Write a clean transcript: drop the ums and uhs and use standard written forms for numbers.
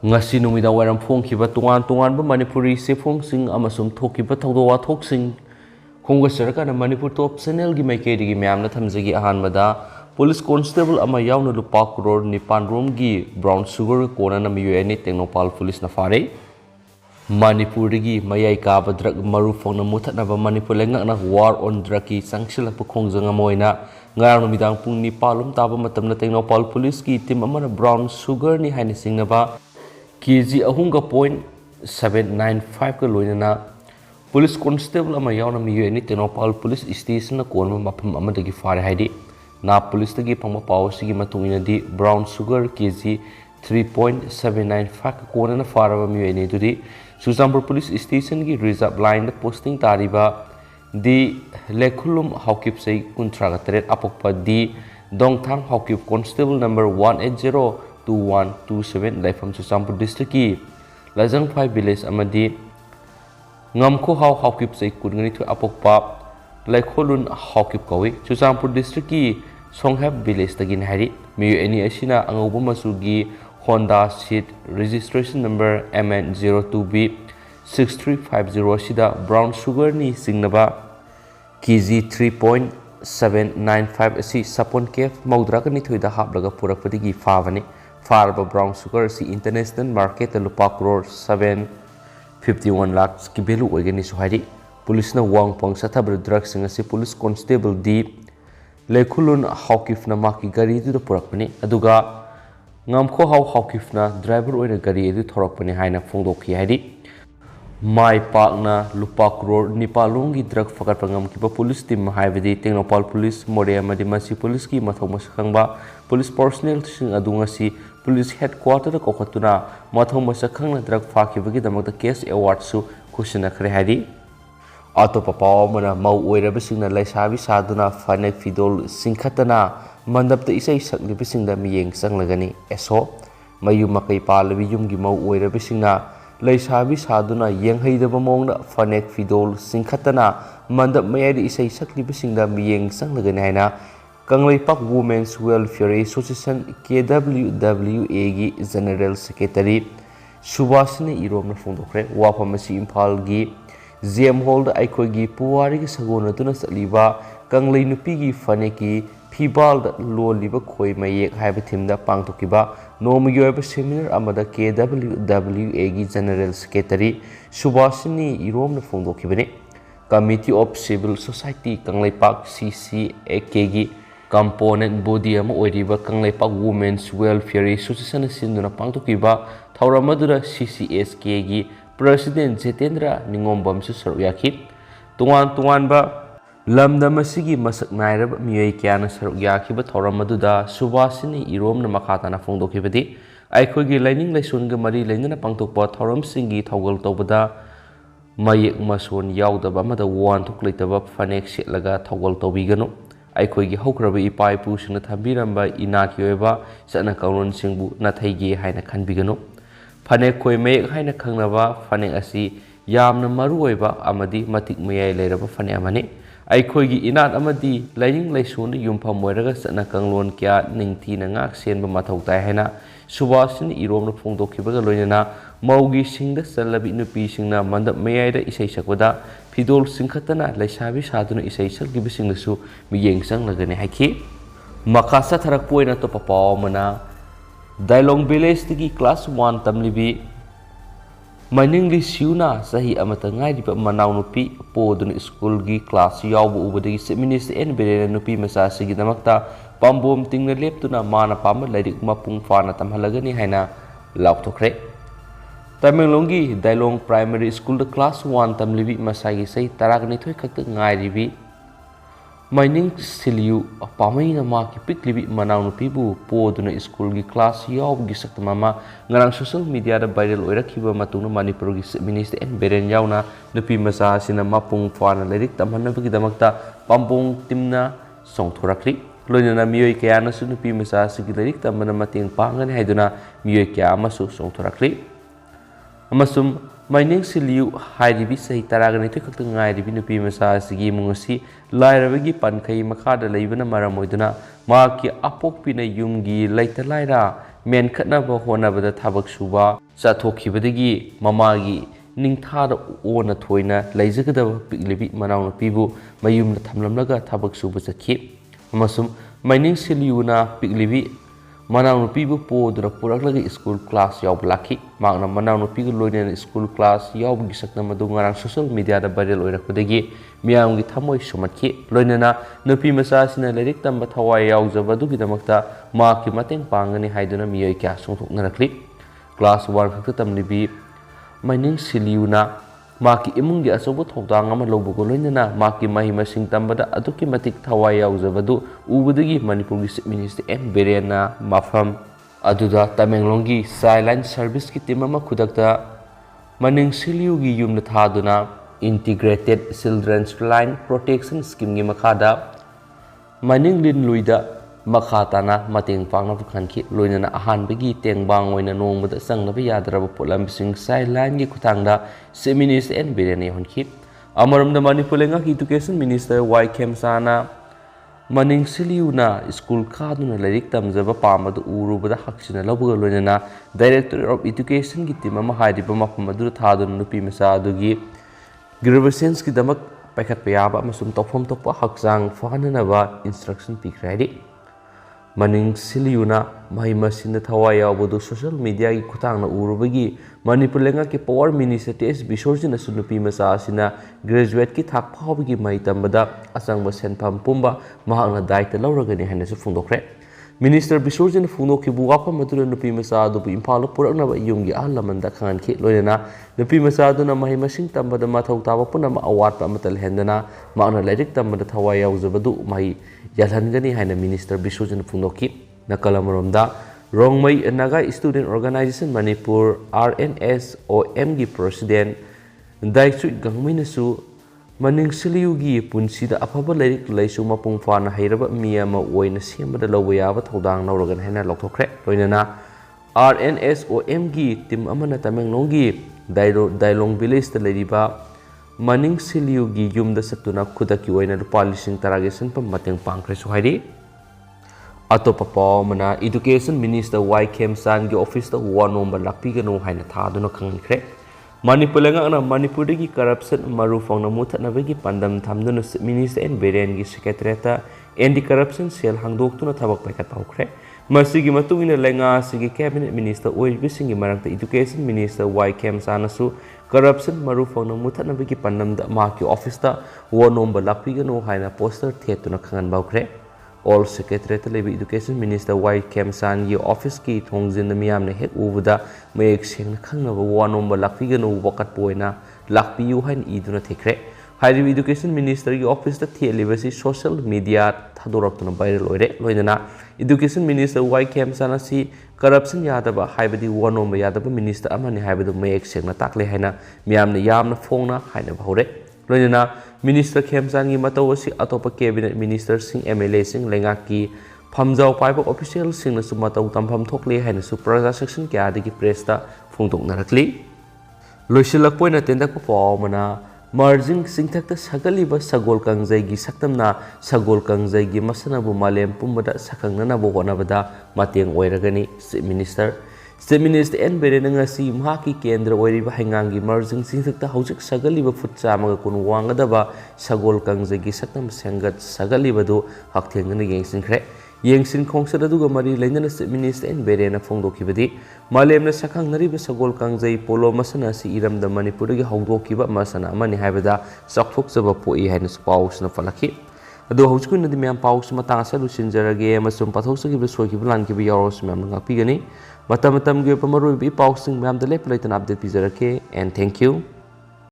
ngasi numidang wairam phongkhiba tungan ba Manipuri sefhongsing amasum thokiba thawdo wathoksing khongga sarakana Manipur top channel gi maikeri gi myamna thamjagi ahanmada police constable ama yauna lupa crore nipan rom gi brown sugar kona na miyuani Technopal police na fare Manipur gi mayai ka drug maru phongna muthatna ba Manipur lengak na war on drug ki sangshila pa khongjanga moina ngarang numidang pung ni palum taba matamna Technopal police ki team amana brown sugar ni haini singna ba kg ahunga point 795 ka loinana police constable ama yauna miyuani Technopal police station na konma mafam amadagi fare haidi na police tagi phangma power sigi matungina di brown sugar kg 3.795 ka kona na faraba miyuani dudi Suzampur police station ki reserve line da posting tariba di lekhulum haukip sei kuntra tret apokpa di dongthang haukip constable number 1802127 laifam Suzampur district ki lajang 5 village amadi ngamkho haukip sei kungani thu apokpa lekhulun haukip kawi Suzampur district ki songhap village tagin hari miyu ani asina angobu masugi Honda seat registration number MN02B 6350 sida brown sugar ni singnaba kg 3.795 asi sapon kef maudra ka ni thoida haplaga purakpadigi favani farba brown sugar si international market lupa crore 751 lakhs ki belu oigani suhari police na wangpang sathabra drugs ngasi police constable di lekhulun haukif na maki gari du purakpani aduga ngamkho haukifna driver oina gari edu thorakpani haina phongdokhi haidi mai pakna lupa crore nipalongi drug fakat pangam kiba police team haibadi Technopal police more amadi masi police ki mathau masakhangba police personnel sing adunga si police headquarter ko khatuna mathau masakhangna drug fakibagi damakta case award su kushina khre haidi atopa paw mana mau Oiraba singna Laisabi Saduna Phanek phidol chingkhatana Mandap ta Eshei sakliba singda miyeng sanglagani Eshei mayu makai palabi yumgi mau Oiraba singna Laisabi Saduna yenghaidaba mongna Phanek phidol chingkhatana Mandap mayai Eshei sakliba singda miyeng sanglagani haina Kanglaipak Women's Welfare Association KWWA gi General Secretary Subhasini iromna phongdokre wafamasi Imphal gi GM Hall da aikhoigi puwari gi sagona tuna sakliba kanglai nupi gi Phaneki phibal da loliba khoi mayek haiba thimda pangtokiba nomagi oiba seminar amada KWWA gi General Secretary Subhasini iromna phongdokibani Committee of Civil Society Kanglaipak CCAK gi component body ama oiriba Kanglaipak Women's Welfare Association sinduna pangtokiba thauramadu CCSK gi President Jetendra Ningombam su sarukyaki tungan ba lamdamasigi masak nairaba miyai kyana sarukyaki ba thauramadu Subhasini iromna makhatana phongdokibadi aikhogi laining laisunga mari lainana pangtokpa thauramsingi thaugal tobada mayek mason yaudaba amada wanthuk leitaba Phanek setlaga thaugal tobigano aikhogi hokraba ipa ipu singna thambiramba inaki oiba sana kaunon singbu nathaigi haina khanbigano Phanek khoi mayek haina khangnaba Phanek asi yamna maruoiba amadi matik mayai leiraba Phanek amani aikhoigi inat amadi laining laisun yumpham moiraga sana kanglon kya ningthina ngak senba mathau tai haina Subhasini iromna phongdokhibaga loinana maugi singda salabi nupi singna mandap mayai da Eshei sakwada phidol chingkhatana Laisabi Saduna Eshei sakliba singdasu miyeng sanglagani haiki makasa tharak poina to papaw mana Dailong village tigi class 1 tamlibi Mainingli Singna sahi amata ngairiba manaw nupi poduna school gi class yawbu ubadagi seminist en berena nupi masa sigi damakta pambom tingna leptuna mana pama lairik mapung fana tamhalagani haina laukthokre Tamenglongi Dailong Primary School the class 1 tamlibi masagi sai taragni thoi khakta ngairibi Mining Siliu pamaina ma ki piklibi manaw nupibu poduna school gi class yaw gi saktamama ngarang social media da viral oirakhiba matungna Manipur gi minister en beren yauna nupi masa sina mapung fana lirik tamhanabagi damakta pampung timna songthorakri loinana miyoi kayana su nupi masa sigi lirik tamana mateng pangani haiduna miyoi kya amasu songthorakri amasum Mining Siliu hairibi sahi taragani to khakta ngairibi nupi masa sigi mungasi lairabagi pankai makhada leibana maramoiduna ma ki apokpina yumgi laita laira मेनखꯠनब होनबदा थबक सुबा चाथोखिबदगी ममागी निंथार ओना थोइना लैजगदब पिगलिबि मनाउनुपीबु मयुमदा थमलमलगा थबक सुबा चखि अमसुम mining सिलियुना पिगलिबि मनाउनुपीबु पोदुना पुरकलगा school class याव लाखि मागना मनाउनुपीगु लोइनेना school class यावगी सकना मदु ngarang social media दा viral ओइरकपदगी मियामगी थमोइ सुमतखि लोइनेना नुपी मचासिना lyric तंबा थवाइ यावजबदुगिदमक्ता माकी मतेंग पांगनी हाइदुना मियोइ क्या सोंथोकनरखलि class 1 खक्ता तमलिबि mining सिलियुना माकी इमुंगी अचौबा थौदांग अमा लौबगो लोइनेना माकी महिमा मसिंग तंबदा अदुकी मतिक थवाइ यावजबदु उबदगी मणिपुरगी चीफ मिनिस्टर एन बिरेना मफम अदुदा तमेंगलोंगी चाइल्डलाइन सर्विस की टीम अमा खुदकता मनिंग सिलियुगी युमदा थादुना integrated children's line protection scheme की मखादा मनिंग लिन लुइदा मखा ताना मतेंग पांगना खानखि लोइनना अहानबगी तेंगबांग ओइना नोंगबदा संगनबा यादरब पोलमसिंग चाइल्डलाइन की खुतांगदा चीफ मिनिस्टर एन बिरेना होनखि अमरमदा मणिपुर लेंगाकी एजुकेशन मिनिस्टर वाई खेमसाना मनिंग सिलियुना स्कूल खादुना लाइरिक तमजबा पामद उरुबदा हक्सिना लबगा लोइनना डायरेक्टर ऑफ एजुकेशन की टीम अमा हाइदिबा मफम अदु थादुना नुपी मचा अदुगी ग्रेजुएशंस की दमक पैखत याबा अमसुम तौफम तोपा हक्चांग फहननबा इंस्ट्रक्शन पिखराइदि मनिंग सिलियुना महि मसिन थवाइ यावबदु सोशल मीडिया की खुतांगना उरुबगी मणिपुर लेंगा के पावर मिनिस्टर टेस बिसोरजिना सुनुपी मचा असिना ग्रेजुएट की थाक फावबगी महि तंबदा असंगबा सेनफम पुंबा महांगना दायित्व लौरगनी हाइनसु फुंदोखरे मिनिस्टर बिसोरजिना फुंदोखिबु वाफम मदुना नुपी मचा अदुबु इम्फाल पुरकनबा युमगी अहल लमनदा खानखि लोइना नुपी मचा अदुना महि मसिंग तंबदा मथौ ताबा पुनम अवाटपा अमतल हेंदना मागना लाइरिक तंबदा थवाइ यावजबदु महि यालहनगनी हाइना मिनिस्टर बिसोरजिना फुंदोखि नकलमरोमदा Rongmei Naga student organisation Manipur RNSOM की प्रेसिडेंट दाइचु गंगमैनसु मनिंग सिलियुगी पुंसीदा अफबा लाइरिक लाइसु मपुंग फाना हैरबा मियामा ओइना सेमबदा लौबा याबा थौदांग नौरगन हैना लौथोखरे लोइनना RNSOM की टीम अमना तमेंगलोंगी दाइलोंग विलेज दा लैरिबा मनिंग सिलियुगी युमदा सत्तुना खुदकी ओइना रुपा 10,000 सेनफम मतेंग पांखरेसु हाइरि अतोपा पावमना एजुकेशन मिनिस्टर वाई खेमसान की ऑफिस दा वा नोंबर लाक्पीगनो हाइना थादुना खंगखरे मणिपुर लेंगाना मणिपुरदगी करप्शन मरु फौना मुथनबगी पंदम थमदुना मिनिस्टर एन बिरेन की सेक्रेटरीट एंटी करप्शन सेल हांगदोक्तुना थबक पैखत पाउखरे मसिगी मतुंगिना लेंगासिगी कैबिनेट मिनिस्टर ओइबिसिंगी मरक्ता एजुकेशन मिनिस्टर वाई खेमसानसु करप्शन मरु फौना मुथनबगी पंदमदा माकी ऑफिस दा वा नोंबर लाक्पीगनो हाइना पोस्टर थेतुना खंगन बाउखरे ऑल सेक्रेटरीट लेबी एजुकेशन मिनिस्टर वाई खेमसान की ऑफिस की थोंजिन मियामने हेक उबदा मयेक सेंगना खंगनबा वा नोंबर लाक्पीगनो वकतपोइना लाक्पीयु हाइन इदुना थेखरे हाइरिबी एजुकेशन मिनिस्टर की ऑफिस दा थेलिबसी सोशल मीडिया थादोरक्तुना वायरल ओइरे लोइना एजुकेशन मिनिस्टर वाई खेमसान असि करप्शन यादबा हाइबदी वा नोंबर यादबा मिनिस्टर अमनि हाइबदु मयेक सेंगना ताकले हाइना मियामने यामना फोंगना हाइना भाउरे लोइना मिनिस्टर खेमसान की मतौ असि अतोप cabinet minister Singh MLA Singh लेंगा की फमजाव पाइबा ऑफिशियल सिंगनसु मतौ तंफम थोकले हाइनसु प्रजा section क्यादगी प्रेसता फोंदोकनरखली लोइसिलकपोइना तेंदक पावमना merging सिंथक्ता सकलिबा Sagol कंजैगी सक्तमना Sagol कंजैगी मसनबु मालेम पुंबदा सकंगनबु होनबदा मतेंग ओइरगनी chief minister N बिरेनंगसी महाकी केंद्र ओइरिबा हैंगांगी मर्जिंग सिंथक्ता हौजिक सगलिबा फुट चामगा कुन वांगदबा सगोल कंजैगी सक्तम सेंगत सगलिबदु हक्थेंगना येंसिनख्रे येंसिन खोंगसद अदुगा मरि लैनना चीफ मिनिस्टर एन बिरेना फोंदोखिबदी मालेमना सकंगनरिबा सगोल कंजै पोलो मसना सि इरमदा मणिपुरगी हौदोखिबा मसना अमनि हाइबदा चक्थोकजबा पोई हाइना पाउसना फलखि अदो हौजिकुनदि म्याम पाउस मतांसा लुसिनजरगे मसुम पथौसगिबा सोगिबा लानकिबा यावरस म्याम ngakpigani मतम मतम के मरुबी पाउसिंग म्याम द लेप लेतन अपडेट पिजरके एंड थैंक यू।